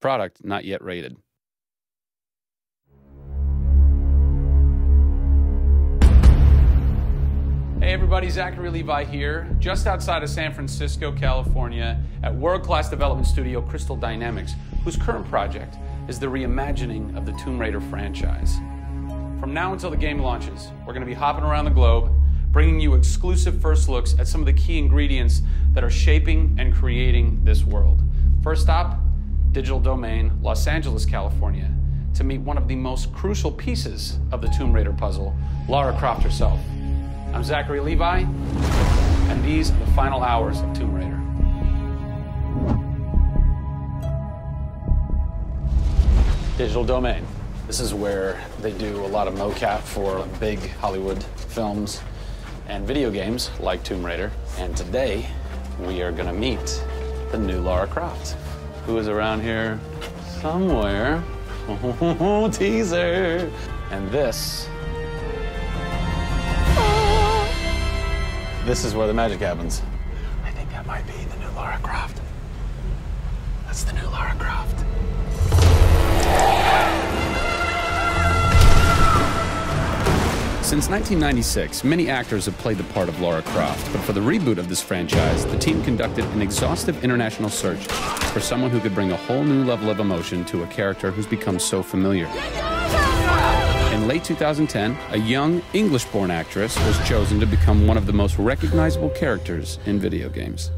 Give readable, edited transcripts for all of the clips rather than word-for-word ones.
Product not yet rated. Hey everybody, Zachary Levi here, just outside of San Francisco, California, at world-class development studio Crystal Dynamics, whose current project is the reimagining of the Tomb Raider franchise. From now until the game launches, we're going to be hopping around the globe, bringing you exclusive first looks at some of the key ingredients that are shaping and creating this world. First stop, Digital Domain, Los Angeles, California, to meet one of the most crucial pieces of the Tomb Raider puzzle, Lara Croft herself. I'm Zachary Levi, and these are the final hours of Tomb Raider. Digital Domain. This is where they do a lot of mocap for big Hollywood films and video games like Tomb Raider. And today, we are gonna meet the new Lara Croft, who is around here somewhere. Oh, teaser! And this is where the magic happens. I think that might be the new Lara Croft. That's the new Lara Croft. Since 1996, many actors have played the part of Lara Croft, but for the reboot of this franchise, the team conducted an exhaustive international search for someone who could bring a whole new level of emotion to a character who's become so familiar. In late 2010, a young English-born actress was chosen to become one of the most recognizable characters in video games.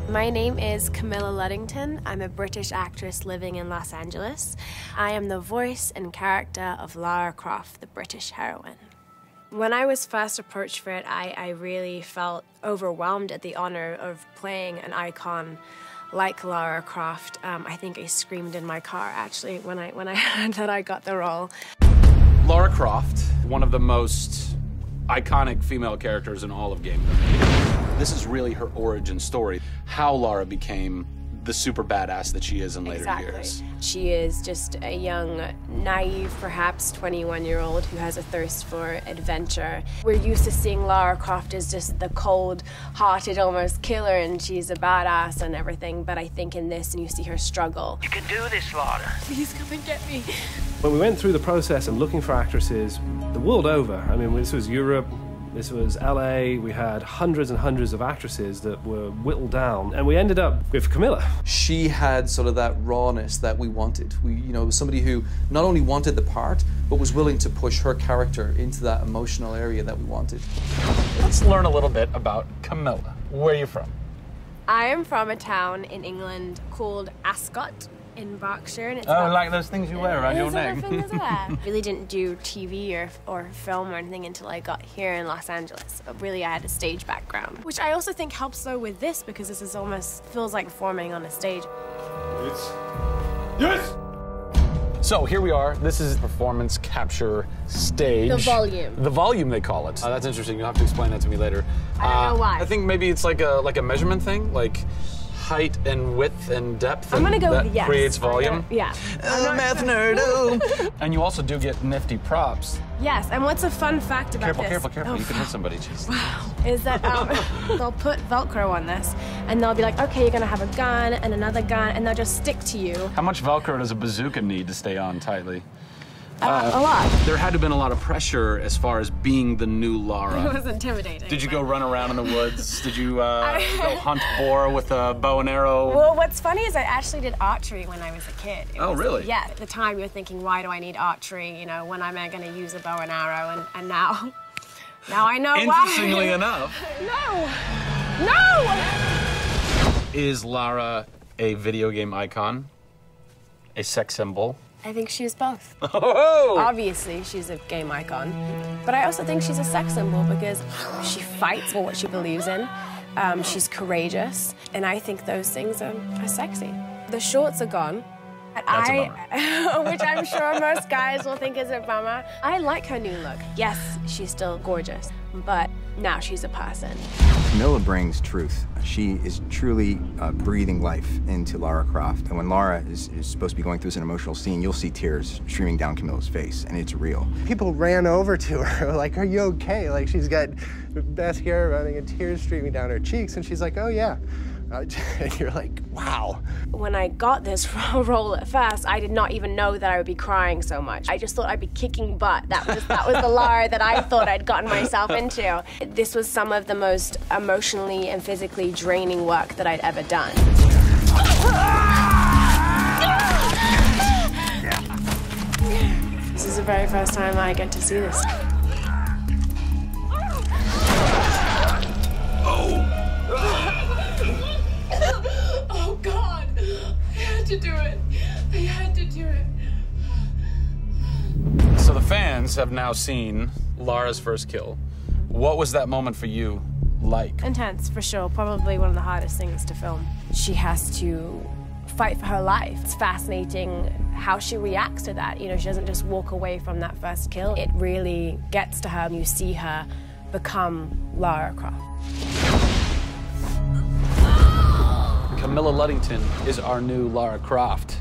My name is Camilla Luddingon. I'm a British actress living in Los Angeles. I am the voice and character of Lara Croft, the British heroine. When I was first approached for it, I really felt overwhelmed at the honor of playing an icon like Lara Croft. I think I screamed in my car, actually, when I heard that I got the role. Lara Croft, one of the most iconic female characters in all of gaming. This is really her origin story, how Lara became the super badass that she is in later years. She is just a young, naive, perhaps 21-year-old who has a thirst for adventure. We're used to seeing Lara Croft as just the cold-hearted, almost killer, and she's a badass and everything, but I think in this, and you see her struggle. You can do this, Lara. Please come and get me. When we went through the process of looking for actresses the world over, I mean, this was Europe, this was LA, we had hundreds and hundreds of actresses that were whittled down, and we ended up with Camilla. She had sort of that rawness that we wanted. It was somebody who not only wanted the part, but was willing to push her character into that emotional area that we wanted. Let's learn a little bit about Camilla. Where are you from? I am from a town in England called Ascot in Berkshire. And it's like those things you wear around your neck. Really didn't do TV or film or anything until I got here in Los Angeles. Really, I had a stage background, which I also think helps though with this, because this is almost feels like performing on a stage. Yes! So here we are. This is performance capture stage. The volume. The volume, they call it. That's interesting. You'll have to explain that to me later. I don't know why. I think maybe it's like a measurement thing, like height and width and depth. I'm gonna go that with yes. Creates volume. Yeah. Math nerd. And you also do get nifty props. Yes. And what's a fun fact about this? Careful. Oh, you can hit somebody. Jeez. Wow. Is that they'll put Velcro on this, and they'll be like, okay, you're gonna have a gun and another gun, and they'll just stick to you. How much Velcro does a bazooka need to stay on tightly? A lot. There had to have been a lot of pressure as far as being the new Lara. It was intimidating. Did you go run around in the woods? Did you go hunt boar with a bow and arrow? Well, what's funny is I actually did archery when I was a kid. Really? Yeah. At the time, you're thinking, why do I need archery? When am I going to use a bow and arrow? And now I know why. Interestingly enough. No! Is Lara a video game icon? A sex symbol? I think she's both. Oh! Obviously, she's a game icon, but I also think she's a sex symbol because she fights for what she believes in. She's courageous, and I think those things are sexy. The shorts are gone. That's a bummer. Which I'm sure most guys will think is a bummer. I like her new look. Yes, she's still gorgeous, but now she's a person. Camilla brings truth. She is truly breathing life into Lara Croft. And when Lara is supposed to be going through an emotional scene, you'll see tears streaming down Camilla's face, and it's real. People ran over to her, like, are you okay? Like, she's got mascara running and tears streaming down her cheeks, and she's like, oh yeah, And you're like, wow. When I got this role at first, I did not even know that I would be crying so much. I just thought I'd be kicking butt. That was the Lara that I thought I'd gotten myself into. This was some of the most emotionally and physically draining work that I'd ever done. This is the very first time I get to see this. Oh God, I had to do it. I had to do it. So the fans have now seen Lara's first kill. What was that moment for you like? Intense, for sure. Probably one of the hardest things to film. She has to fight for her life. It's fascinating how she reacts to that. You know, she doesn't just walk away from that first kill. It really gets to her, and you see her become Lara Croft. Camilla Luddingon is our new Lara Croft.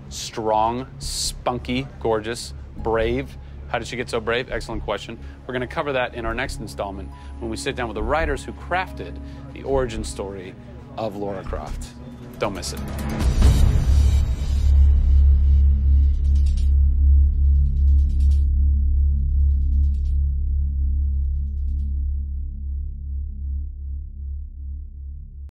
Strong, spunky, gorgeous, brave. How did she get so brave? Excellent question. We're going to cover that in our next installment when we sit down with the writers who crafted the origin story of Lara Croft. Don't miss it.